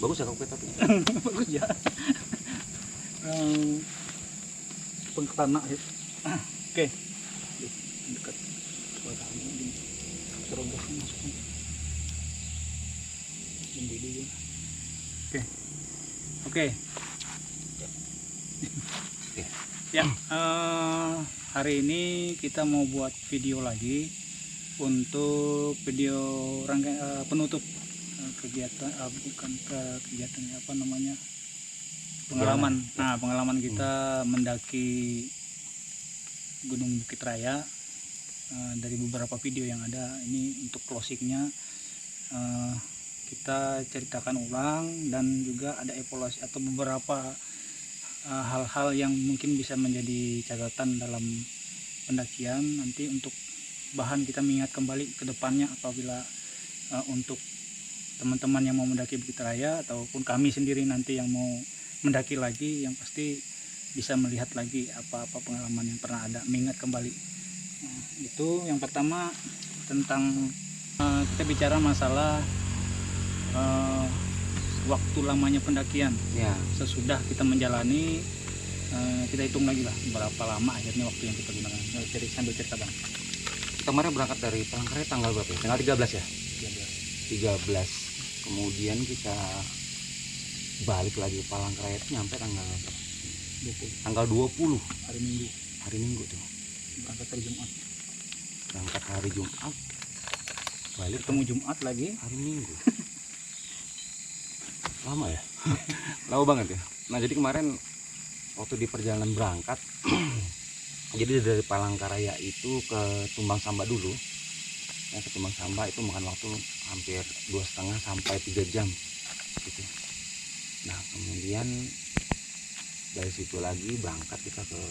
Bagus ya kokpit tapi. Bagus ya. Pengketana ya. Oke. Dekat suaranya ini. Serobosnya masuknya. Ini dulu. Oke. Oke. Ya, hari ini kita mau buat video lagi untuk video penutup kegiatan, bukan kegiatan apa namanya, pengalaman. Nah, pengalaman kita mendaki Gunung Bukit Raya. Dari beberapa video yang ada, ini untuk closingnya kita ceritakan ulang dan juga ada evaluasi atau beberapa hal-hal yang mungkin bisa menjadi catatan dalam pendakian nanti untuk bahan kita mengingat kembali ke depannya apabila untuk teman-teman yang mau mendaki Bukit Raya ataupun kami sendiri nanti yang mau mendaki lagi, yang pasti bisa melihat lagi apa-apa pengalaman yang pernah ada, mengingat kembali. Itu yang pertama tentang kita bicara masalah waktu lamanya pendakian Ya. sesudah kita menjalani, kita hitung lagi lah berapa lama akhirnya waktu yang kita gunakan. Sambil cerita bang. Kita kemarin berangkat dari Palangkaraya tanggal berapa ya? Tanggal 13 ya? 13. 13. Kemudian kita balik lagi ke Palangkaraya itu nyampe tanggal 20 tanggal 20 hari Minggu, hari Minggu tuh. berangkat hari Jumat, Berangkat hari Jumat, balik ketemu Jumat lagi. hari Minggu. Lama ya? Lama banget ya. Nah, jadi kemarin waktu di perjalanan berangkat jadi dari Palangkaraya itu ke Tumbang Samba dulu ya, ke Tumbang Samba itu makan waktu hampir 2,5 sampai 3 jam gitu. Nah, kemudian dari situ lagi berangkat kita ke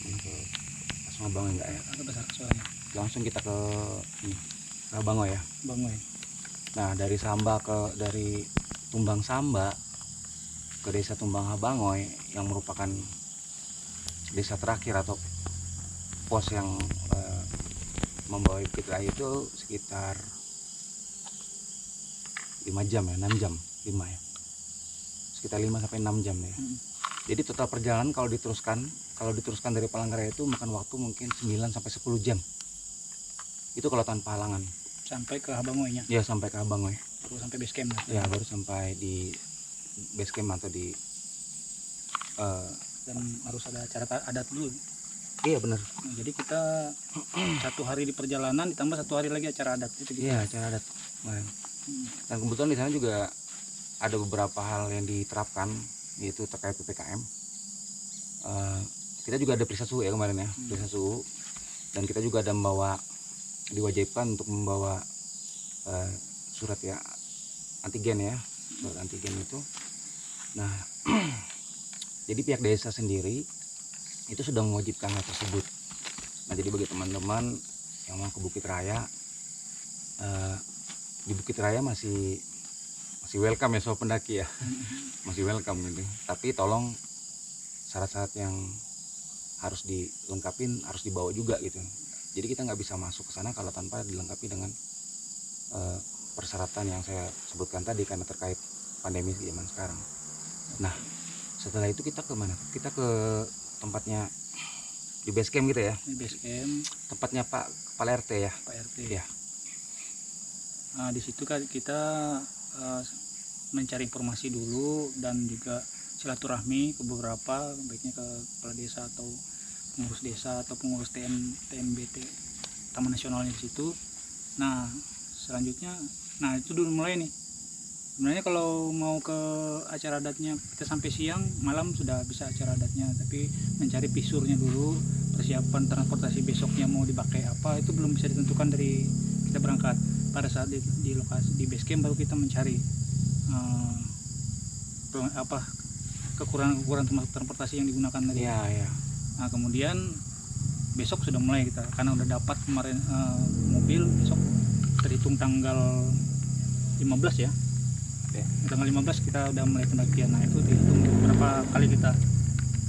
mana, ke Kasongabango enggak ya? Agak besar soalnya. Langsung kita ke Rabango ya. Bangoy. Nah, dari Tumbang Samba ke desa Tumbang Habangoy yang merupakan desa terakhir atau pos yang membawa Bukit Raya itu sekitar 5 jam ya, 6 jam, 5 ya. Sekitar 5 sampai 6 jam ya. Jadi total perjalanan kalau diteruskan dari Palangkaraya itu makan waktu mungkin 9 sampai 10 jam. Itu kalau tanpa halangan. Sampai ke Habangoynya. Ya, sampai ke Habangoy. Baru sampai base camp. Ya, baru sampai di base camp atau di Dan harus ada acara adat dulu. iya benar. Nah, jadi kita 1 hari di perjalanan ditambah 1 hari lagi acara adat itu gitu. Iya, acara adat kemarin. Dan kebetulan di sana juga ada beberapa hal yang diterapkan, yaitu terkait PPKM. Kita juga ada periksa suhu ya kemarin ya, periksa suhu. Dan kita juga ada diwajibkan untuk membawa surat ya antigen ya, surat antigen itu. Nah, jadi pihak desa sendiri itu sudah mewajibkan hal tersebut. Nah, jadi bagi teman-teman yang mau ke Bukit Raya, di Bukit Raya masih welcome ya soal pendaki ya. Masih welcome gitu. Tapi tolong syarat-syarat yang harus dilengkapin harus dibawa juga gitu. Jadi kita nggak bisa masuk ke sana kalau tanpa dilengkapi dengan persyaratan yang saya sebutkan tadi karena terkait pandemi zaman sekarang. Nah, setelah itu kita ke mana? Kita ke tempatnya di base camp gitu ya. Di base camp Tempatnya Pak Kepala RT ya. Pak RT. Ya. Nah, di situ kan kita mencari informasi dulu dan juga silaturahmi ke beberapa, baiknya ke kepala desa atau pengurus desa atau pengurus TNBT Taman Nasionalnya di situ. Nah, selanjutnya, nah itu dulu mulai nih. Sebenarnya kalau mau ke acara adatnya kita sampai siang, malam sudah bisa acara adatnya, tapi mencari pisurnya dulu, persiapan transportasi besoknya mau dipakai apa itu belum bisa ditentukan dari kita berangkat. Pada saat di lokasi di base camp baru kita mencari kekurangan transportasi yang digunakan tadi. Iya, iya. Nah, kemudian besok sudah mulai kita, karena udah dapat kemarin mobil, besok terhitung tanggal 15 ya. Oke. Tanggal 15 kita udah mulai pendakian. Nah, itu dihitung berapa kali kita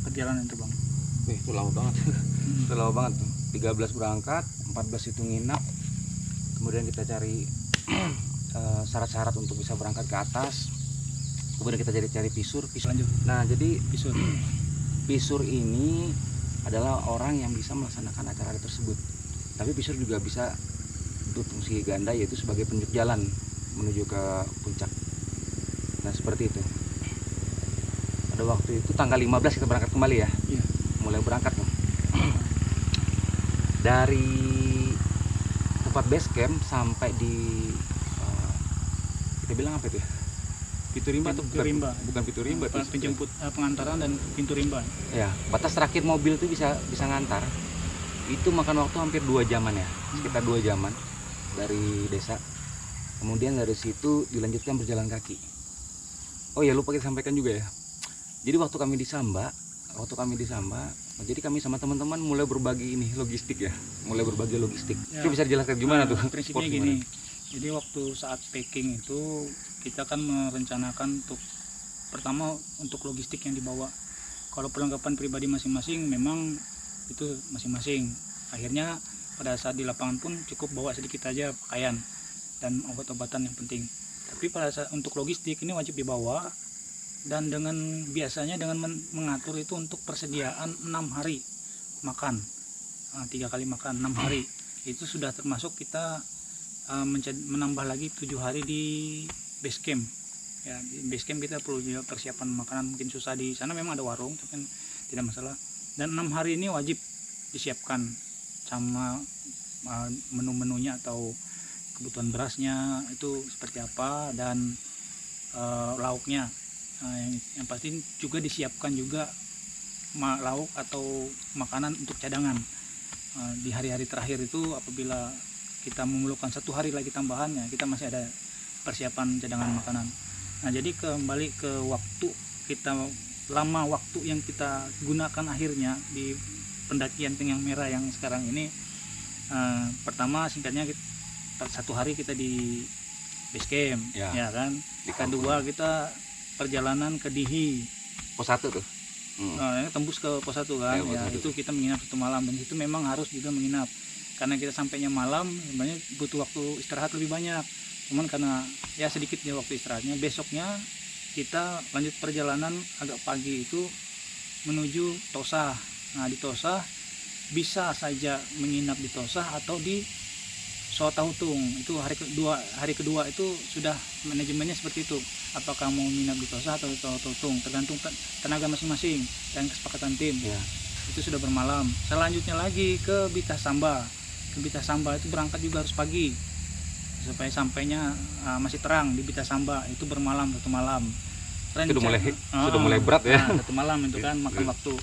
perjalanan itu bang. Itu lama banget. Itu lama banget tuh. 13 berangkat, 14 itu nginap. Kemudian kita cari syarat-syarat untuk bisa berangkat ke atas. Kemudian kita cari pisur. Lanjut. Nah, jadi Pisur. pisur ini adalah orang yang bisa melaksanakan acara tersebut. Tapi pisur juga bisa berfungsi ganda, yaitu sebagai penunjuk jalan menuju ke puncak. Nah, seperti itu. Pada waktu itu tanggal 15 kita berangkat kembali ya. Iya. Mulai berangkat nih. Dari tempat base camp sampai di kita bilang apa itu ya? Pintu rimba atau Pintu rimba. bukan pintu rimba tuh. Penjemput pengantaran dan pintu rimba. Ya, batas terakhir mobil itu bisa ngantar. Itu makan waktu hampir 2 jaman ya, sekitar 2 jaman dari desa. Kemudian dari situ dilanjutkan berjalan kaki. Oh ya, lupa kita sampaikan juga ya. Jadi waktu kami di Samba, jadi kami sama teman-teman mulai berbagi ini logistik ya, mulai berbagi logistik. Ya. Itu bisa dijelaskan gimana tuh? Prinsipnya Sport gini. gimana? Jadi waktu saat packing itu kita kan merencanakan untuk pertama untuk logistik yang dibawa. Kalau perlengkapan pribadi masing-masing memang itu masing-masing. Akhirnya pada saat di lapangan pun cukup bawa sedikit aja pakaian dan obat-obatan yang penting. Tapi pada saat untuk logistik ini wajib dibawa, dan biasanya dengan mengatur itu untuk persediaan 6 hari makan, 3 kali makan 6 hari. Itu sudah termasuk kita menambah lagi 7 hari di base camp. Ya, di base camp kita perlu juga persiapan makanan, mungkin susah di sana memang ada warung, tapi kan tidak masalah. Dan 6 hari ini wajib disiapkan sama menu-menunya atau kebutuhan berasnya itu seperti apa, dan lauknya. Yang pasti juga disiapkan juga lauk atau makanan untuk cadangan di hari-hari terakhir itu. Apabila kita memerlukan 1 hari lagi tambahannya, kita masih ada persiapan cadangan makanan. Nah, jadi kembali ke waktu kita, lama waktu yang kita gunakan akhirnya di pendakian Pinggang Merah yang sekarang ini. Pertama singkatnya 1 hari kita di base camp, ya kan. Kedua kita perjalanan ke Dihi, Pos 1 tuh. tembus ke pos 1 kan. Itu kita menginap 1 malam, dan itu memang harus juga menginap karena kita sampainya malam, sebenarnya butuh waktu istirahat lebih banyak. Cuman karena ya sedikit ya waktu istirahatnya, besoknya kita lanjut perjalanan agak pagi itu menuju Tosah. Nah, di Tosah bisa saja menginap di Tosah atau di Sotahutung. Itu hari kedua itu sudah manajemennya seperti itu. Apakah mau menginap di Tosah atau di Sotahutung, tergantung tenaga masing-masing dan kesepakatan tim. Ya. Itu sudah bermalam. Selanjutnya lagi ke Bitah Samba. Ke Bitah Samba itu berangkat juga harus pagi supaya sampainya masih terang di Bitah Samba. Itu bermalam 1 malam. Sudah mulai berat ya. 1 malam itu kan makan waktu.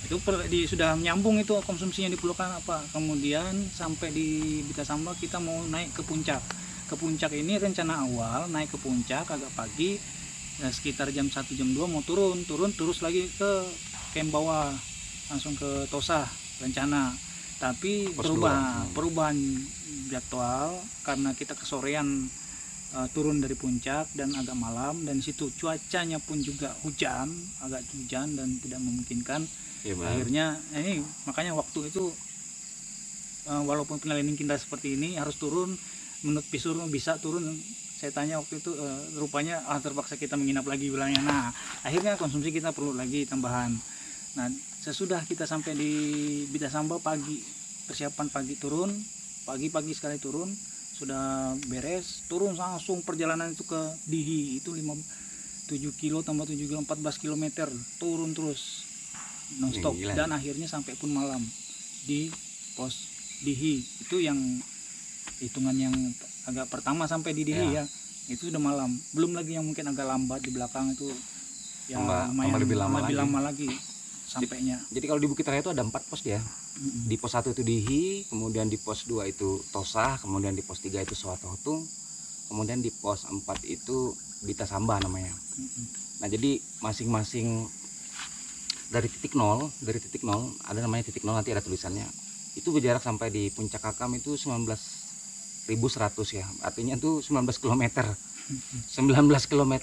Itu sudah menyambung itu konsumsi yang diperlukan apa. Kemudian sampai di Bitah Samba kita mau naik ke puncak. Ke puncak ini rencana awal naik ke puncak agak pagi, sekitar jam 1 jam 2 mau turun terus lagi ke camp bawah langsung ke Tosah rencana. Tapi perubahan jadwal karena kita kesorean turun dari puncak dan agak malam, dan situ cuacanya pun juga agak hujan dan tidak memungkinkan. Ya, akhirnya ini makanya waktu itu walaupun planning kita seperti ini harus turun, menurut Pisur bisa turun. Saya tanya waktu itu rupanya terpaksa kita menginap lagi bilangnya. Nah, akhirnya konsumsi kita perlu lagi tambahan. Nah, sesudah kita sampai di Bitah Samba pagi, persiapan pagi turun, pagi sekali turun, sudah beres, turun langsung perjalanan itu ke Dihi. Itu 7 kilo tambah 7 kilo 14 km turun terus nonstop. Dan akhirnya sampai pun malam di pos Dihi. Itu yang hitungan yang agak pertama sampai di Dihi ya. Itu sudah malam. Belum lagi yang mungkin agak lambat di belakang itu ya lumayan lebih lama lagi sampainya. Jadi kalau di Bukit Raya itu ada 4 pos ya. Di pos 1 itu Dihi, kemudian di pos 2 itu Tosah, kemudian di pos 3 itu Sotahutung, kemudian di pos 4 itu Bitah Samba namanya. Nah, jadi masing-masing dari titik nol ada namanya titik nol, nanti ada tulisannya. Itu berjarak sampai di puncak Kakam itu 19.100 ya. Artinya itu 19 km. 19 km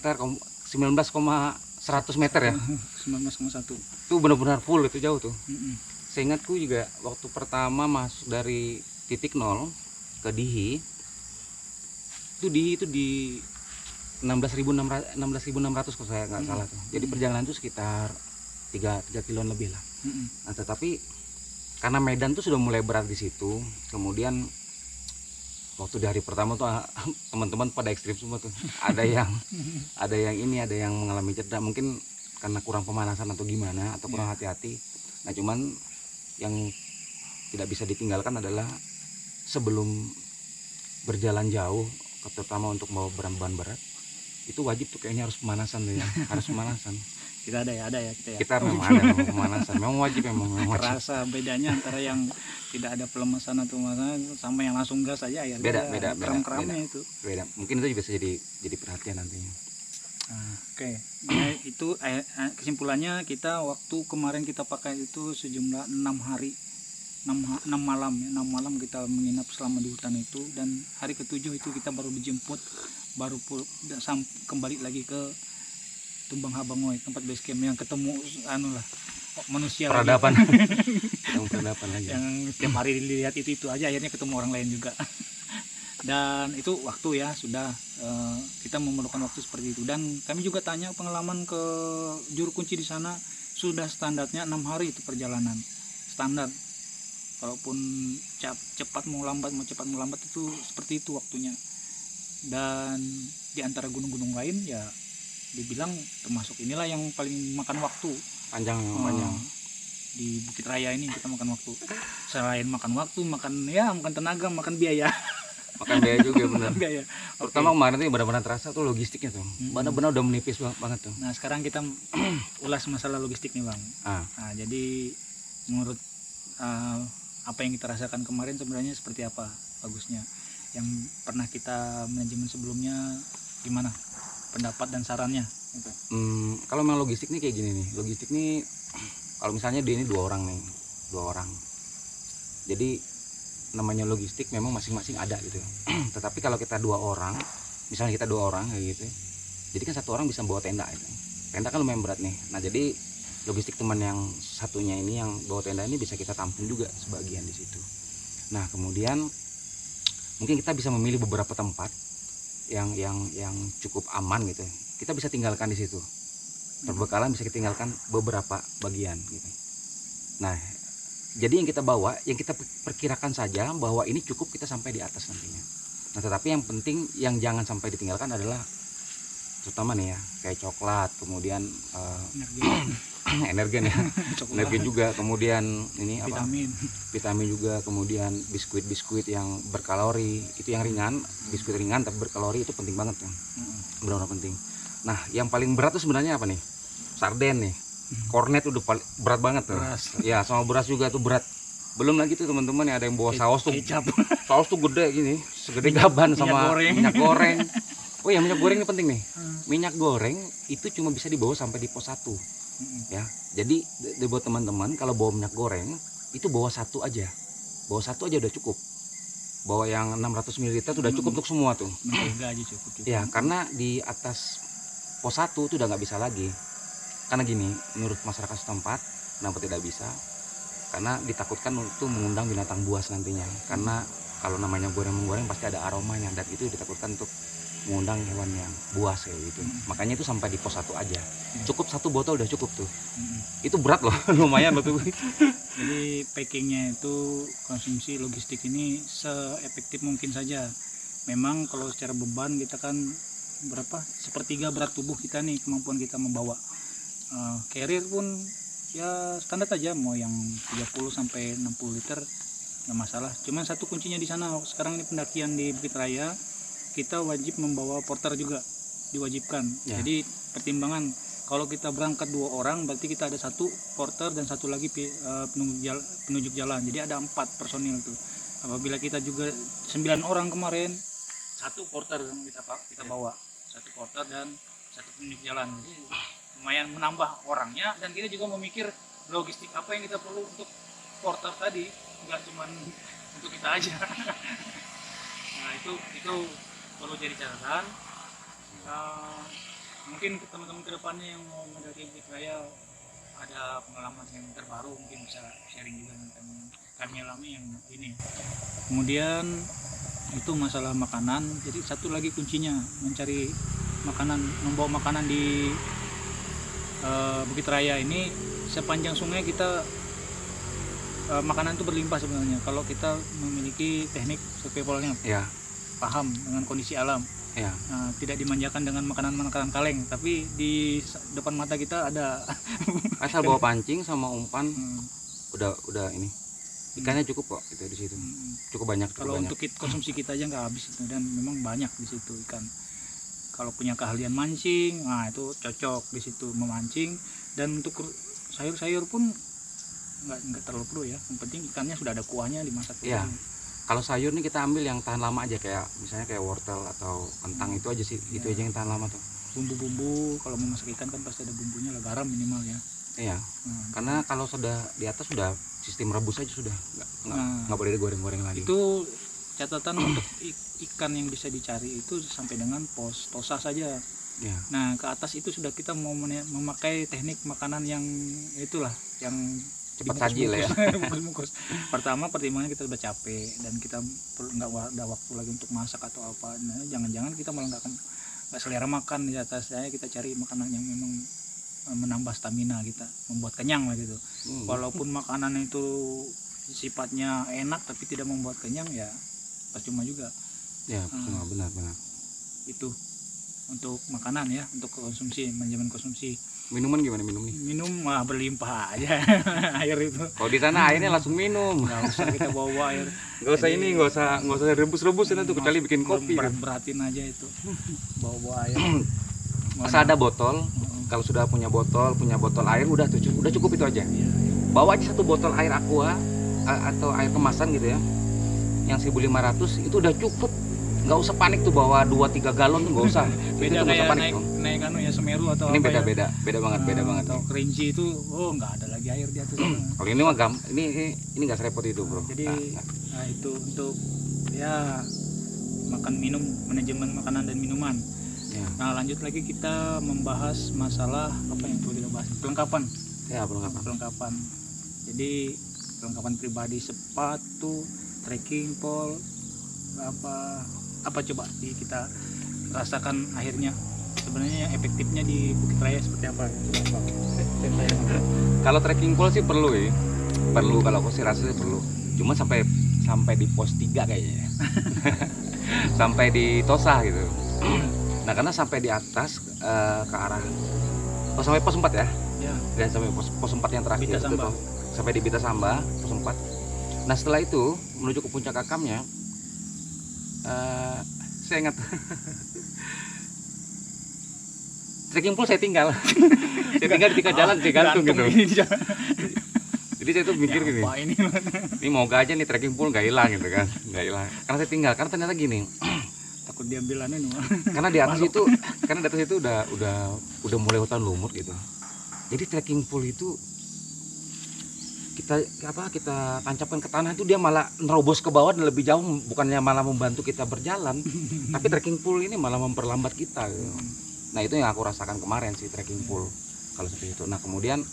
19,100 meter ya. 19,1. Itu benar-benar full, itu jauh tuh. Seingatku juga waktu pertama masuk dari titik nol ke Dihi Itu di 16.600 kalau saya nggak salah tuh. Jadi perjalanan itu sekitar 3 kiloan lebih lah. Nah, tetapi karena medan tuh sudah mulai berat di situ, kemudian waktu di hari pertama tuh teman-teman pada ekstrim semua tuh. Ada yang ada yang mengalami cedera, mungkin karena kurang pemanasan atau gimana, atau kurang hati-hati. Nah, cuman yang tidak bisa ditinggalkan adalah sebelum berjalan jauh, terutama untuk bawa bahan berat, itu wajib tuh kayaknya harus pemanasan tuh ya. Harus pemanasan. Kita ada ya kita ya. Kita memang ada memang pemanasan, memang wajib. Kerasa bedanya antara yang tidak ada pelemasan atau pemanasan sama yang langsung gas aja ya. Beda. Kram-kramnya itu. Beda. Mungkin itu juga bisa jadi perhatian nantinya. Oke. Nah, itu kesimpulannya kita waktu kemarin kita pakai itu sejumlah 6 hari 6 malam ya. 6 malam kita menginap selama di hutan itu, dan hari ke-7 itu kita baru dijemput, baru kembali lagi ke Tumbang Habangoy, tempat base camp yang ketemu manusia peradaban. lagi. Peradaban lagi. Yang setiap hari dilihat itu aja, akhirnya ketemu orang lain juga. Dan itu waktu ya sudah kita memerlukan waktu seperti itu. Dan kami juga tanya pengalaman ke juru kunci di sana, sudah standarnya 6 hari itu perjalanan standar. Kalaupun cepat mau lambat itu seperti itu waktunya. Dan di antara gunung-gunung lain ya dibilang termasuk inilah yang paling makan waktu Panjang. Di Bukit Raya ini kita makan waktu. Selain makan waktu, makan tenaga, makan biaya. Makan biaya juga benar. Biaya. Terutama kemarin tuh benar-benar terasa tuh logistiknya tuh. Benar-benar udah menipis banget tuh. Nah, sekarang kita ulas masalah logistik nih, Bang. Nah, jadi menurut apa yang kita rasakan kemarin sebenarnya seperti apa bagusnya? Yang pernah kita manajemen sebelumnya gimana? Pendapat dan sarannya gitu. Kalau memang logistik nih kayak gini nih. Logistik nih kalau misalnya dia ini 2 orang nih. 2 orang. Jadi namanya logistik memang masing-masing ada gitu. Tetapi kalau kita 2 orang, misalnya kita 2 orang kayak gitu, jadi kan 1 orang bisa bawa tenda itu. Tenda kan lumayan berat nih. Nah, jadi logistik teman yang satunya ini yang bawa tenda ini bisa kita tampung juga sebagian di situ. Nah, kemudian mungkin kita bisa memilih beberapa tempat yang cukup aman gitu. Kita bisa tinggalkan di situ. Perbekalan bisa kita tinggalkan beberapa bagian gitu. Nah, jadi yang kita bawa, yang kita perkirakan saja bahwa ini cukup kita sampai di atas nantinya. Nah, tetapi yang penting yang jangan sampai ditinggalkan adalah terutama nih ya, kayak coklat, kemudian energen ya, energen juga, kemudian ini vitamin juga, kemudian biskuit yang berkalori, itu yang ringan, biskuit ringan tapi berkalori itu penting banget ya, benar-benar penting. Nah, yang paling berat tuh sebenarnya apa nih? Sarden nih, kornet udah paling berat banget tuh. Ya, sama beras juga tuh berat. Belum lagi tuh teman-teman ya, ada yang bawa saus tuh, saus tuh gede gini, segede gaban, sama minyak goreng. Oh ya, minyak goreng ini penting nih. Minyak goreng itu cuma bisa dibawa sampai di pos 1. Ya. Jadi buat teman-teman kalau bawa minyak goreng itu bawa 1 aja. Bawa 1 aja udah cukup. Bawa yang 600 ml udah cukup untuk semua tuh. Mentega aja cukup. Ya, karena di atas pos 1 tuh udah nggak bisa lagi. Karena gini, menurut masyarakat setempat kenapa tidak bisa? Karena ditakutkan untuk mengundang binatang buas nantinya. Karena kalau namanya goreng-menggoreng pasti ada aromanya, dan itu ditakutkan untuk mengundang hewan yang buas kayak gitu. Makanya itu sampai di pos 1 aja. Cukup 1 botol udah cukup tuh. Itu berat loh, lumayan loh tuh. Jadi packingnya itu, konsumsi logistik ini seefektif mungkin saja. Memang kalau secara beban kita kan sepertiga berat tubuh kita nih kemampuan kita membawa. Carrier pun ya standar aja, mau yang 30 sampai 60 liter nggak masalah. Cuman satu kuncinya di sana, sekarang ini pendakian di Bukit Raya kita wajib membawa porter juga, diwajibkan ya. Jadi pertimbangan kalau kita berangkat 2 orang berarti kita ada 1 porter dan 1 lagi penunjuk jalan, jadi ada 4 personil tuh. Apabila kita juga 9 orang kemarin, 1 porter yang kita bawa, 1 porter dan 1 penunjuk jalan, jadi lumayan menambah orangnya, dan kita juga memikir logistik apa yang kita perlu untuk porter tadi, nggak cuma untuk kita aja. Nah, itu perlu jadi catatan. Mungkin teman-teman kedepannya yang mau mendaki Bukit Raya ada pengalaman yang terbaru, mungkin bisa sharing juga dengan teman. kami alami yang ini. Kemudian itu masalah makanan. Jadi satu lagi kuncinya mencari makanan, membawa makanan di Bukit Raya ini. Sepanjang sungai kita makanan itu berlimpah sebenarnya kalau kita memiliki teknik survivalnya, Ya, paham dengan kondisi alam. ya. Tidak dimanjakan dengan makanan kaleng, tapi di depan mata kita ada. Asal bawa pancing sama umpan Hmm, udah ini. Ikannya cukup kok itu di situ. hmm. Cukup banyak, Kalau cukup banyak. untuk konsumsi kita aja nggak habis itu, dan memang banyak di situ ikan. Kalau punya keahlian mancing, nah itu cocok di situ memancing. Dan untuk sayur-sayur pun nggak terlalu perlu ya. Yang penting ikannya sudah ada kuahnya dimasak dulu. Iya. Kalau sayur nih kita ambil yang tahan lama aja, kayak misalnya kayak wortel atau kentang, itu aja sih, itu Ya. aja yang tahan lama tuh. Bumbu-bumbu kalau mau masak ikan kan pasti ada bumbunya lah, garam minimal ya. Iya. Nah, Karena kalau sudah di atas sudah sistem rebus aja sudah, nggak boleh digoreng-goreng lagi. itu catatan untuk ikan yang bisa dicari itu sampai dengan tosa saja. Ya. Nah, ke atas itu sudah kita mau memakai teknik makanan yang itulah, yang Cepat saji lah ya. bungkus-bungkus. Pertama pertimbangannya kita udah capek dan kita nggak ada waktu lagi untuk masak atau apa. Nah, jangan-jangan kita malah nggak selera makan di atas. Saya kita cari makanan yang memang menambah stamina kita, membuat kenyang lah gitu. Walaupun makanan itu sifatnya enak tapi tidak membuat kenyang, ya percuma juga. Ya, benar-benar. Itu untuk makanan ya, untuk konsumsi, manajemen konsumsi. Minuman gimana minum nih? Minum mah berlimpah aja. Air itu Kalau di sana airnya langsung minum. nggak usah kita bawa air. Nggak usah ini, nggak usah rebus-rebus itu kecuali bikin kopi. Berat-beratin aja itu, bawa air. Asal ada botol. Kalau sudah punya botol air udah cukup itu aja. Iya. Bawa aja satu botol air aqua atau air kemasan gitu ya, yang 1.500 itu udah cukup. Nggak usah panik tuh bawa 2-3 galon tuh, nggak usah. Beda Itu nggak usah kayak panik naik tuh. naik anu ya, Semeru atau Ini apa ya. beda banget. Atau Kerinci itu, nggak ada lagi air di atas. Kalau ini mah ini nggak serepot itu bro. Jadi Nah. itu untuk ya makan minum, manajemen makanan dan minuman. Ya. Nah, lanjut lagi kita membahas masalah apa yang perlu kita bahas, perlengkapan. Ya, Perlengkapan. Jadi perlengkapan pribadi, sepatu, trekking pole, apa coba kita rasakan akhirnya sebenarnya efektifnya di Bukit Raya seperti apa? Kalau trekking pole sih perlu ya. Perlu, kalau aku sih rasa sih perlu. Cuma sampai di pos 3 kayaknya. Sampai di Tosa gitu. Nah, karena sampai di atas ke arah sampai pos 4 ya. Ya, Dan sampai pos 4 yang terakhir Bita itu Samba. tuh. Sampai di Bita Samba, pos 4. Nah, setelah itu menuju ke puncak Kakamnya, saya ingat trekking pole saya tinggal. Saya tinggal di tengah jalan, saya gantung gitu. Jadi saya tuh mikir gini, Apa ini? ini mau aja nih trekking pole nggak hilang gitu kan, nggak hilang. Karena saya tinggal, karena ternyata gini, Takut diambil anu. karena di atas itu udah mulai hutan lumut gitu. Jadi trekking pole itu kita tancapkan ke tanah itu dia malah nerobos ke bawah dan lebih jauh, bukannya malah membantu kita berjalan, tapi trekking pole ini malah memperlambat kita gitu. Nah, itu yang aku rasakan kemarin sih, trekking pole kalau seperti itu. Nah, kemudian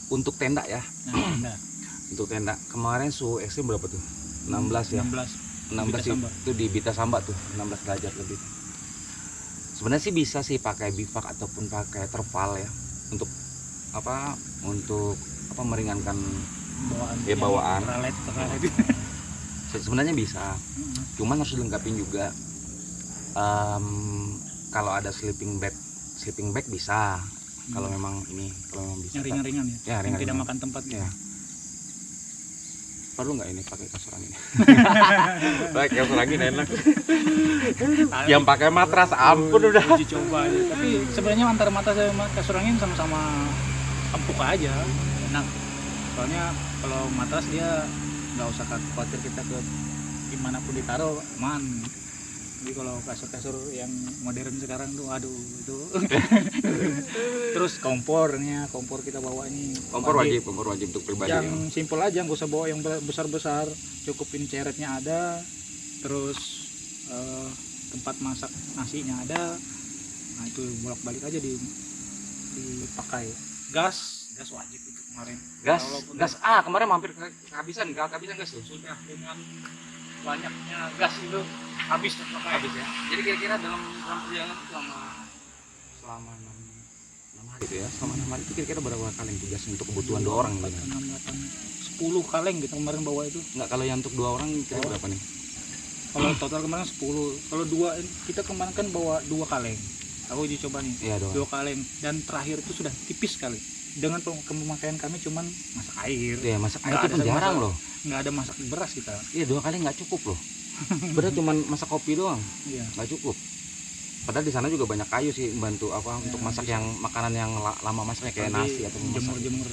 untuk tenda ya, Nah, untuk tenda kemarin suhu ekstrim berapa tuh? 16 ya. 16 Bita Samba. itu di Bita Samba tuh 16 derajat lebih. Sebenarnya sih bisa sih pakai bivak ataupun pakai terpal ya, untuk meringankan bawaan. Teralet. Sebenarnya bisa, cuman harus dilengkapin juga. Kalau ada sleeping bag bisa, kalau memang bisa. Yang ringan-ringan ya. Ya, Yang ringan-ringan. tidak makan tempat Ya. Perlu nggak ini pakai kasur angin? Pakai kasur angin enak. Yang pakai matras ampun udah. Uji coba aja. Tapi sebenarnya antara matras sama kasur angin sama-sama empuk aja, enak. Soalnya kalau matras dia nggak usah khawatir kita ke dimanapun ditaruh aman. Jadi kalau kasur-kasur yang modern sekarang tuh, aduh itu. Terus kompor kita bawa ini. Kompor wajib untuk pribadi. Yang simpel aja, nggak usah bawa yang besar-besar, cukupin ceretnya ada, terus tempat masak nasinya ada. Nah, itu bolak-balik aja dipakai. Gas gas wajib itu kemarin. Gas, Walaupun gas kemarin hampir kehabisan gas tuh. sudah dengan banyaknya gas itu habis terpakai. Habis ya. Jadi kira-kira dalam perjalanan selama 6 hari itu ya. Selama 6 hari itu kira-kira berapa kaleng tuh gas untuk kebutuhan 2 orang gitu. 6, 8, 10 kaleng kita kemarin bawa itu. Enggak, kalau yang untuk 2 orang kira berapa nih? Kalau total kemarin 10. Kalau 2 kita kemarin kan bawa 2 kaleng. Aku uji coba nih. Iya, 2 kaleng dan terakhir itu sudah tipis sekali. Dengan pemakaian kami cuman masak air. Iya, masak air Nggak itu ada jarang masak- loh. Nggak ada masak beras kita. Iya, 2 kali nggak cukup loh. Padahal cuma masak kopi doang, Iya. nggak cukup. Padahal di sana juga banyak kayu sih bantu apa Ya, untuk masak bisa. yang makanan yang lama masaknya kayak Tadi nasi atau masak. jemur-jemur.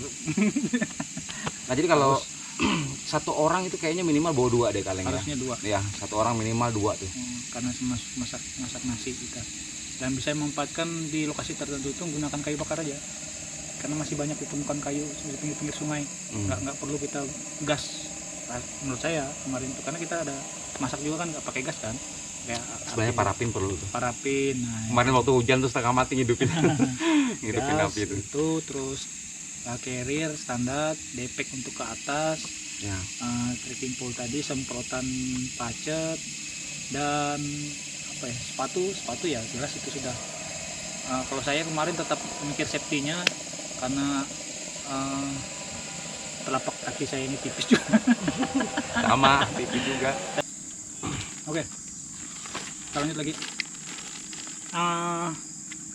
Nah, jadi kalau satu orang itu kayaknya minimal bawa 2 deh kaleng ya. Harusnya 2. Ya, satu orang minimal 2 tuh. Karena masak nasi kita. Dan bisa memanfaatkan di lokasi tertentu itu menggunakan kayu bakar aja. Karena masih banyak ditemukan kayu di pinggir-pinggir sungai. Nggak perlu kita gas. Nah, menurut saya kemarin itu karena kita ada masak juga kan nggak pakai gas kan. Kayak Sebenarnya parafin perlu tuh. parafin. Nah, Kemarin waktu hujan tuh setengah mati ngidupin ngidupin gas api itu. terus carrier standar, depek untuk ke atas, Ya. trekking pole tadi, semprotan pacet, dan apa ya, sepatu ya jelas itu sudah. Kalau saya kemarin tetap mikir safety-nya karena telapak kaki saya ini tipis juga. Sama tipis juga. Oke, kita lanjut lagi.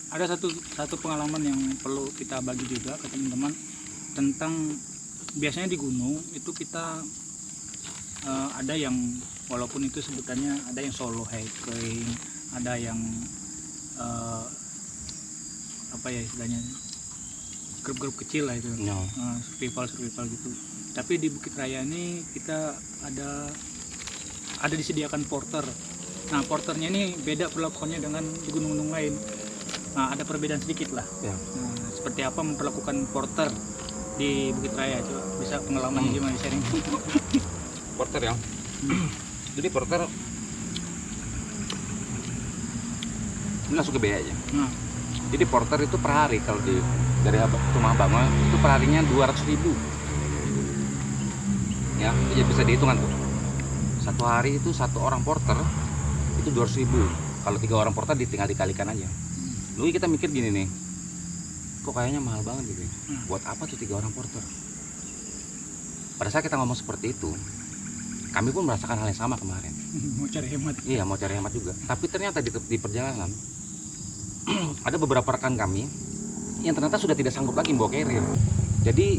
Ada satu pengalaman yang perlu kita bagi juga ke teman-teman tentang biasanya di gunung itu kita ada yang walaupun itu sebutannya ada yang solo hiking, ada yang apa ya istilahnya grup-grup kecil lah itu, No. survival gitu. Tapi di Bukit Raya ini kita ada disediakan porter. Nah, porternya ini beda perlakuannya dengan di gunung-gunung lain. Nah, ada perbedaan sedikit lah. Ya. Nah, seperti apa memperlakukan porter di Bukit Raya? Coba bisa pengalaman gimana di sharing? Porter ya. Jadi porter ini langsung ke biaya aja. Nah, Jadi porter itu per hari kalau dari rumah Abang itu per harinya 200.000. Ya, jadi bisa dihitungan tuh. Satu hari itu satu orang porter itu 200.000. Kalau 3 orang porter tinggal dikalikan aja. Lalu kita mikir gini nih, kok kayaknya mahal banget gitu ya. Buat apa tuh 3 orang porter? Pada saat kita ngomong seperti itu, kami pun merasakan hal yang sama kemarin. mau cari hemat. Iya, mau cari hemat juga. Tapi ternyata di perjalanan ada beberapa rekan kami yang ternyata sudah tidak sanggup lagi membawa carrier. Jadi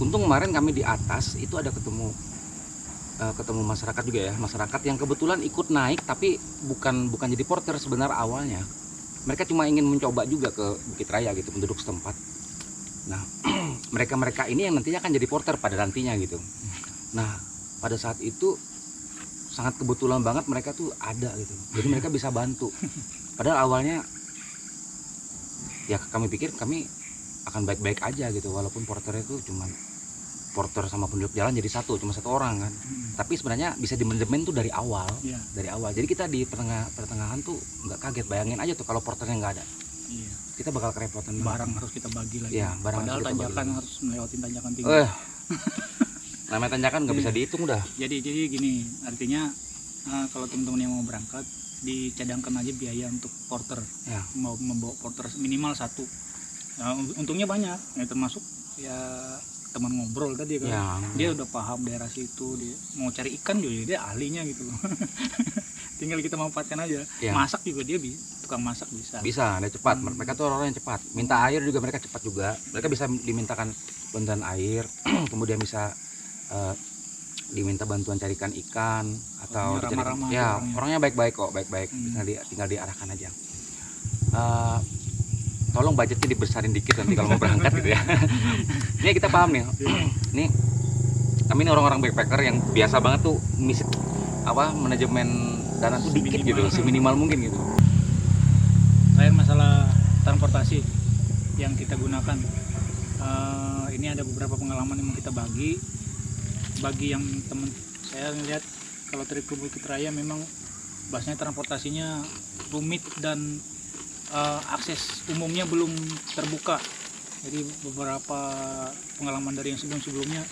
untung kemarin kami di atas itu ada ketemu masyarakat juga ya, masyarakat yang kebetulan ikut naik tapi bukan jadi porter sebenarnya awalnya. Mereka cuma ingin mencoba juga ke Bukit Raya gitu, penduduk setempat. Nah, mereka ini yang nantinya akan jadi porter pada nantinya gitu. Nah, pada saat itu sangat kebetulan banget mereka tuh ada gitu. Jadi mereka bisa bantu. Padahal awalnya ya kami pikir kami akan baik-baik aja gitu, walaupun porter itu cuma porter sama penduduk jalan jadi cuma satu orang kan. Tapi sebenarnya bisa dimanajemen tuh dari awal. Iya. Dari awal. Jadi kita di pertengahan tuh nggak kaget, bayangin aja tuh kalau porternya nggak ada. Iya. Kita bakal kerepotan banget. Barang harus kita bagi lagi. Iya, barang Padahal harus kita bagi tanjakan lagi. harus melewati tanjakan tinggi. Namanya tanjakan nggak bisa dihitung udah. Jadi gini, artinya kalau teman-teman yang mau berangkat dicadangkan aja biaya untuk porter. Ya. Mau membawa porter minimal 1. Nah, untungnya banyak, ya termasuk ya teman ngobrol tadi kan. Ya. Dia udah paham daerah situ, dia mau cari ikan juga dia ahlinya gitu loh. Tinggal kita manfaatkan aja. Ya. Masak juga dia tukang masak bisa. Bisa, dia cepat. Mereka tuh orang yang cepat. Minta air juga mereka cepat juga. Mereka bisa dimintakan bantuan air, kemudian bisa diminta bantuan carikan ikan atau Orangnya ramah-ramah ya orangnya. orangnya baik-baik kok, baik-baik. Tinggal diarahkan aja. Tolong budgetnya dibesarin dikit nanti kalau mau berangkat gitu ya. Ini kita paham nih. Nih kami ini orang-orang backpacker yang biasa banget tuh manajemen dana tuh dikit gitu, seminimal mungkin gitu. Terakhir masalah transportasi yang kita gunakan, ini ada beberapa pengalaman yang mau kita bagi yang teman saya ngelihat kalau trip ke Bukit Raya memang bahasanya transportasinya rumit dan akses umumnya belum terbuka Jadi beberapa pengalaman dari yang sebelum-sebelumnya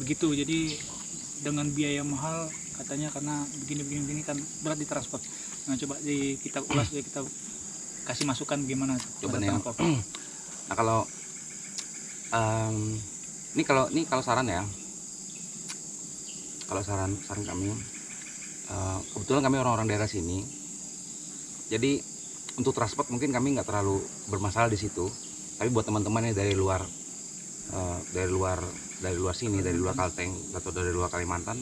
begitu. Jadi dengan biaya mahal katanya karena begini kan berat di transport. Nah coba kita ulas, kita kasih masukan gimana Coba pada nih ya. transport. Nah kalau ini kalau saran ya, kalau saran kami, kebetulan kami orang-orang daerah sini, jadi untuk transport mungkin kami nggak terlalu bermasalah di situ. Tapi buat teman-teman yang dari luar sini, dari luar Kalteng atau dari luar Kalimantan,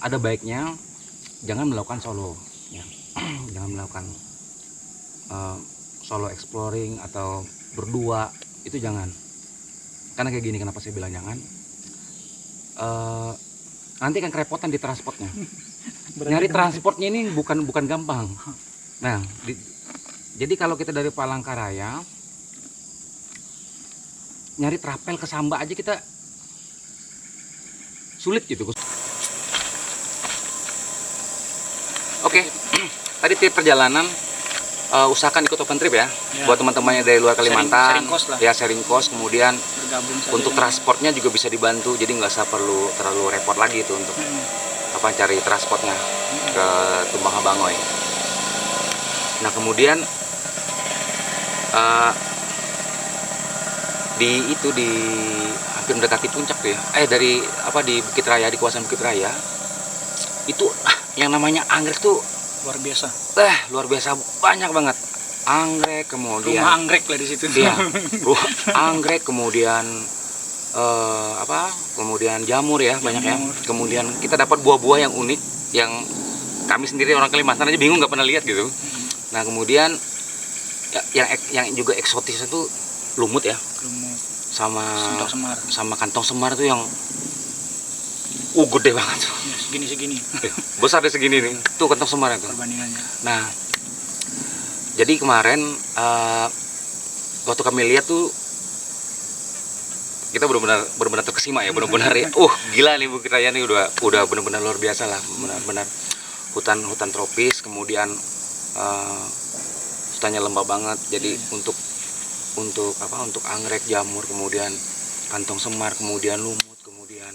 ada baiknya jangan melakukan solo, ya. Jangan melakukan solo exploring atau berdua, itu jangan. Karena kayak gini, kenapa saya bilang jangan? Nanti kan kerepotan di transportnya. Nyari transportnya ini bukan gampang. Nah, jadi kalau kita dari Palangkaraya nyari trapel ke Samba aja kita sulit gitu. Oke, tadi tip perjalanan, usahakan ikut open trip ya, buat teman-temannya dari luar Kalimantan, sharing cost lah. ya sharing cost. Kemudian Bergabung saja. untuk transportnya juga bisa dibantu, jadi nggak usah perlu terlalu repot lagi itu untuk cari transportnya ke Tumbang Habangoy. Nah kemudian di hampir mendekati puncak tuh ya, di Bukit Raya, di kawasan Bukit Raya itu yang namanya anggrek tuh luar biasa banyak banget. Anggrek, kemudian rumah anggrek lah di situ. Iya, anggrek, kemudian kemudian jamur ya, banyak ya. Kemudian kita dapat buah-buah yang unik yang kami sendiri orang Kalimantan aja bingung, nggak pernah lihat gitu. Nah kemudian yang juga eksotis itu lumut ya, sama kantong semar tuh yang gede banget tuh. Ya, segini Besar deh segini nih, tuh kantong semar itu perbandingannya. Nah jadi kemarin waktu kami lihat tuh kita benar-benar terkesima ya, benar-benar gila nih Bukit Raya nih, udah benar-benar luar biasa lah, benar-benar hutan tropis, kemudian hutannya lembab banget. Jadi untuk anggrek, jamur, kemudian kantong semar, kemudian lumut, kemudian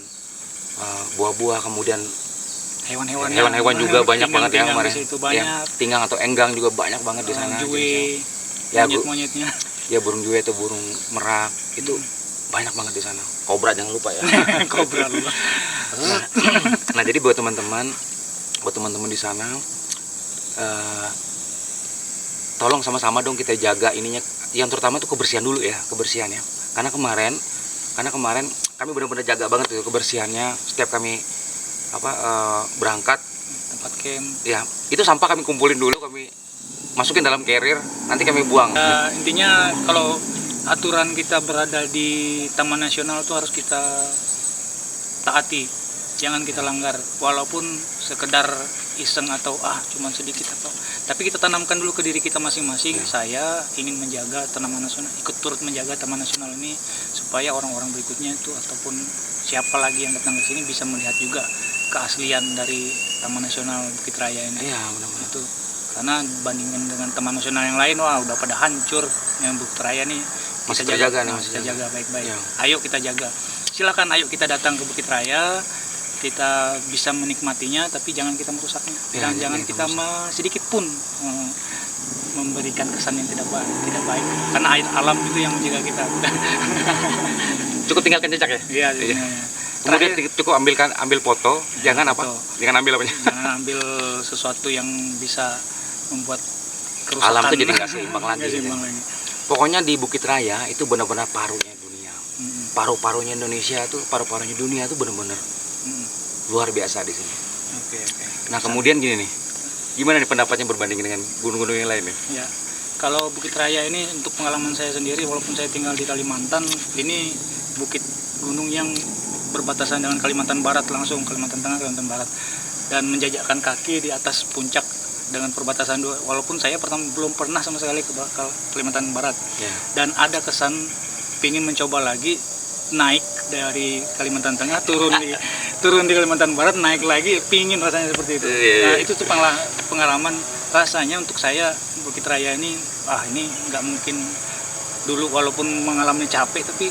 buah-buah, kemudian hewan-hewan juga banyak banget ya kemarin. Ya, tinggang atau enggang juga banyak banget di sana. Juwe, ya monyet-monyetnya. Ya burung juwe atau burung merak itu banyak banget di sana. Kobra jangan lupa ya. Kobra lupa. Nah jadi buat teman-teman di sana, tolong sama-sama dong kita jaga ininya. Yang terutama tuh kebersihan dulu ya, kebersihannya. Karena kemarin kami benar-benar jaga banget itu kebersihannya. Setiap kami berangkat tempat camp, ya itu sampah kami kumpulin dulu, kami masukin dalam carrier, nanti kami buang. Intinya kalau aturan kita berada di Taman Nasional itu harus kita taati, jangan kita langgar, walaupun sekedar iseng atau cuman sedikit tapi kita tanamkan dulu ke diri kita masing-masing. Saya ingin menjaga Taman Nasional, ikut turut menjaga Taman Nasional ini supaya orang-orang berikutnya itu ataupun siapa lagi yang datang ke sini bisa melihat juga keaslian dari Taman Nasional Bukit Raya ini. Iya, benar-benar. Itu karena bandingin dengan taman nasional yang lain, udah pada hancur. Yang Bukit Raya nih masih kita jaga baik-baik. Ya. Ayo kita jaga. Silakan, ayo kita datang ke Bukit Raya. Kita bisa menikmatinya, tapi jangan kita merusaknya. Jangan kita sedikit pun memberikan kesan yang tidak baik. Karena alam itu yang menjaga kita. Cukup tinggalkan jejak ya. Iya. Kemudian cukup ambil foto, jangan jangan ambil apanya. Jangan ambil sesuatu yang bisa membuat kerusakan. Alam itu jadi nggak seimbang lagi. Pokoknya di Bukit Raya itu benar-benar parunya dunia. Paru-parunya Indonesia tuh, paru-parunya dunia tuh benar-benar luar biasa di sini. Oke. Nah kemudian gini nih, gimana nih pendapatnya berbanding dengan gunung-gunung yang lain nih? Ya, kalau Bukit Raya ini untuk pengalaman saya sendiri, walaupun saya tinggal di Kalimantan, ini bukit gunung yang berbatasan dengan Kalimantan Barat langsung, Kalimantan Tengah, Kalimantan Barat, dan menjajakkan kaki di atas puncak dengan perbatasan dua. Walaupun saya belum pernah sama sekali ke Kalimantan Barat, dan ada kesan ingin mencoba lagi naik dari Kalimantan Tengah, turun di Kalimantan Barat, naik lagi, pingin rasanya seperti itu. Nah itu tuh pengalaman rasanya untuk saya. Bukit Raya ini ini nggak mungkin dulu walaupun mengalami capek tapi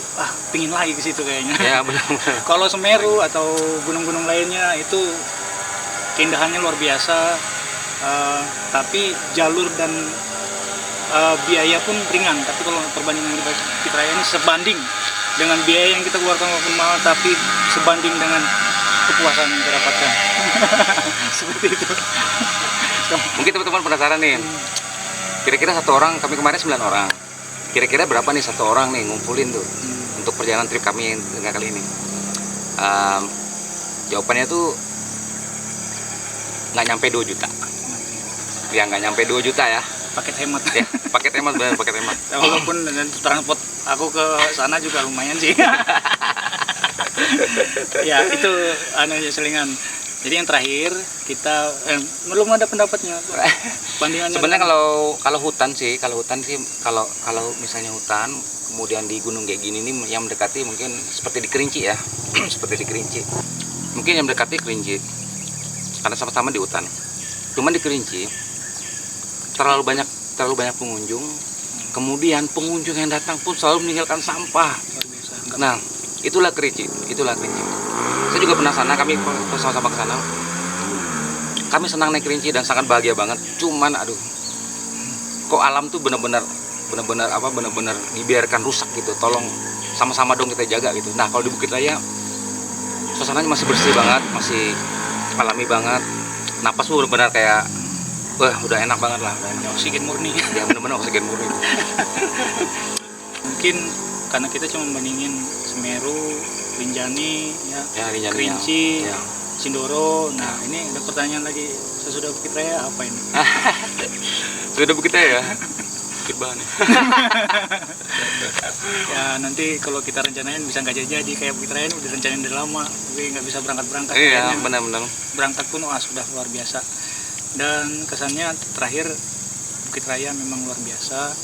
pingin lagi ke situ kayaknya. Ya benar. Kalau Semeru atau gunung-gunung lainnya itu keindahannya luar biasa, tapi jalur dan biaya pun ringan. Tapi kalau perbandingan di Bukit Raya ini sebanding dengan biaya yang kita keluarkan walaupun mahal, tapi sebanding dengan kepuasan yang kita dapatkan. Seperti itu. Mungkin teman-teman penasaran nih, kira-kira satu orang, kami kemarin 9 orang, kira-kira berapa nih satu orang nih ngumpulin tuh untuk perjalanan trip kami dengan kali ini? Jawabannya tuh nggak nyampe 2 juta. Ya nggak nyampe 2 juta ya. Paket hemat. Ya, paket hemat, benar, paket hemat. Ya, walaupun dengan transport aku ke sana juga lumayan sih. Ya itu selingan. Jadi yang terakhir kita belum ada pendapatnya. Bandingannya Sebenarnya kalau hutan sih kalau misalnya hutan kemudian di gunung kayak gini nih yang mendekati mungkin seperti di Kerinci ya. Seperti di Kerinci. Mungkin yang mendekati Kerinci. Karena sama-sama di hutan. Cuman di Kerinci terlalu banyak pengunjung. Kemudian pengunjung yang datang pun selalu meninggalkan sampah. Nah, itulah Kerinci. Saya juga pernah sana, kami sama-sama ke sana. Kami senang naik Kerinci dan sangat bahagia banget. Cuman aduh, kok alam tuh benar-benar dibiarkan rusak gitu. Tolong sama-sama dong kita jaga gitu. Nah, kalau di Bukit Raya suasananya masih bersih banget, masih alami banget. Napas tuh benar-benar kayak udah enak banget lah, oksigen murni. Ya benar-benar oksigen murni. Mungkin karena kita cuma bandingin Semeru, Rinjani, Rinjani, Kerinci, ya. Sindoro. Nah, ini ada pertanyaan lagi. Sesudah Bukit Raya apa ini? Sudah Bukit Raya ya? Bukit Bahan. Ya nanti kalau kita rencanain bisa nggak jadi kayak Bukit Raya ini udah rencanain dari lama, tapi nggak bisa berangkat. Iya, benar-benar. Berangkat pun sudah luar biasa. Dan kesannya terakhir Bukit Raya memang luar biasa.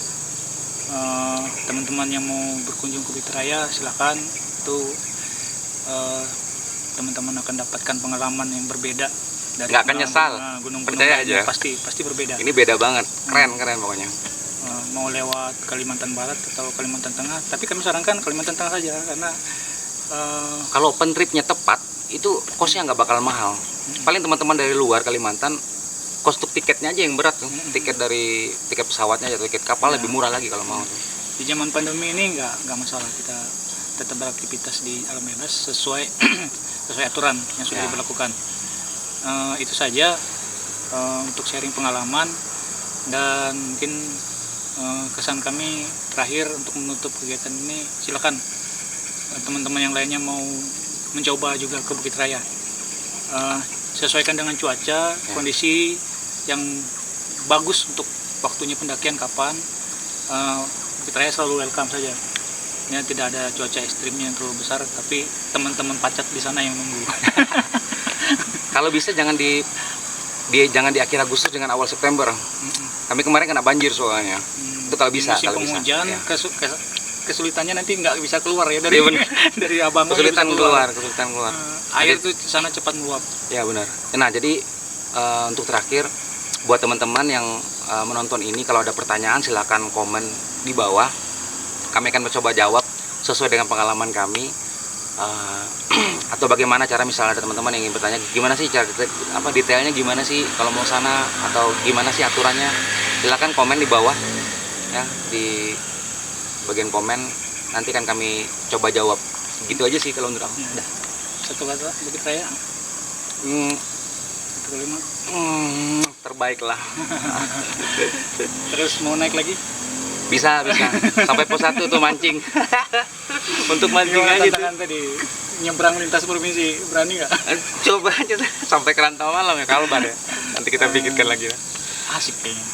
Teman-teman yang mau berkunjung ke Bukit Raya silakan. Itu teman-teman akan dapatkan pengalaman yang berbeda dari nggak akan nyesal. Gunung-gunung Percaya aja. pasti berbeda. Ini beda banget, keren pokoknya. Mau lewat Kalimantan Barat atau Kalimantan Tengah, tapi kami sarankan Kalimantan Tengah saja karena kalau open tripnya tepat itu kosnya nggak bakal mahal. Paling teman-teman dari luar Kalimantan kos untuk tiketnya aja yang berat tuh. Tiket pesawatnya atau tiket kapal lebih murah lagi kalau mau. Di zaman pandemi ini nggak masalah, kita tetap beraktivitas di alam bebas sesuai aturan yang sudah diberlakukan. Itu saja untuk sharing pengalaman, dan mungkin kesan kami terakhir untuk menutup kegiatan ini, silakan teman-teman yang lainnya mau mencoba juga ke Bukit Raya. Sesuaikan dengan cuaca, kondisi yang bagus untuk waktunya pendakian kapan. Bukit Raya selalu welcome saja. Ya, tidak ada cuaca ekstrimnya yang terlalu besar, tapi teman-teman pacat di sana yang nunggu. Kalau bisa jangan di akhir Agustus dengan awal September. Kami kemarin kena banjir soalnya. Itu kalau bisa. Musim kalau penghujan, bisa. kesulitannya nanti nggak bisa keluar ya dari dari Abang. Kesulitan keluar. Air itu sana cepat meluap. Ya benar. Nah jadi untuk terakhir buat teman-teman yang menonton ini, kalau ada pertanyaan silakan komen di bawah. Kami akan mencoba jawab sesuai dengan pengalaman kami. Atau bagaimana cara, misalnya ada teman-teman yang ingin bertanya gimana sih cara detailnya gimana sih kalau mau sana, atau gimana sih aturannya, silakan komen di bawah ya, di bagian komen, nanti kan kami coba jawab. Gitu aja sih kalau menurut aku. Ya. Satu kata Bukit Raya. Satu kalimat. Terbaik lah. Terus mau naik lagi? Bisa sampai pos 1 tuh mancing. Untuk mancing aja tuh. Tadi nyebrang lintas provinsi, berani nggak? Coba aja sampai ke Rantau Malam ya, Kalbar ya. Nanti kita pikirkan lagi lah. Asik kayaknya.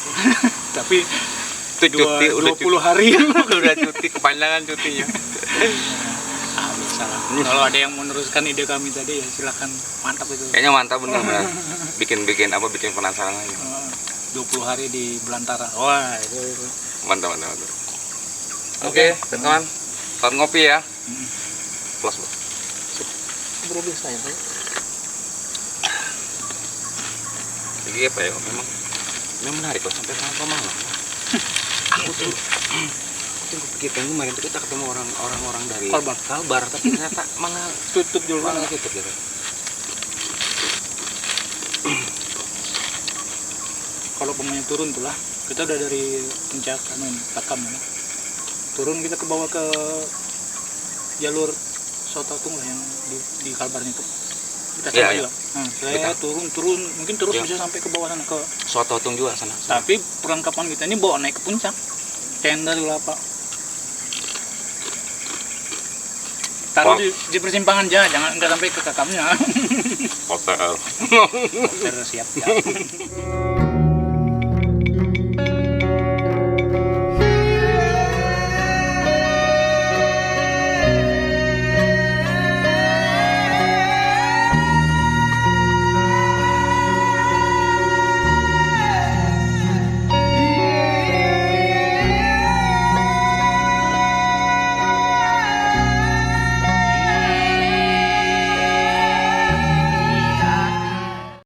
Tapi itu cuti udah 20 hari udah cuti, kepanjangan cutinya. Bisa lah. Kalau ada yang meneruskan ide kami tadi ya silakan, mantap itu. Kayaknya mantap benar. Bikin penasaran aja. 20 hari di Belantara. Wah, itu. Mantap. Oke, teman-teman. Selamat ngopi ya. Plus, Bu. Bro biasa ya, Pak. Jadi apa ya, memang menarik kok sampai Rantau Malam. Aku tuh Kita kemarin tuh kita ketemu orang-orang dari Kalbar. tapi ternyata malah Tutup dulu. malah tutup gitu. Kalau pemainnya turun tuh lah, kita udah dari puncak Takam ya. Turun kita ke bawah ke jalur Sotatung lah yang di Kalbarnya itu. Kita coba Iya, juga. Nah, saya turun mungkin terus Iya. bisa sampai ke bawah sana ke. Sototung juga sana. Tapi perlengkapan kita ini bawa naik ke puncak. Tenda dulu apa? Taruh di persimpangan aja, jangan enggak sampai ke kakamnya. Hotel. Terus siap.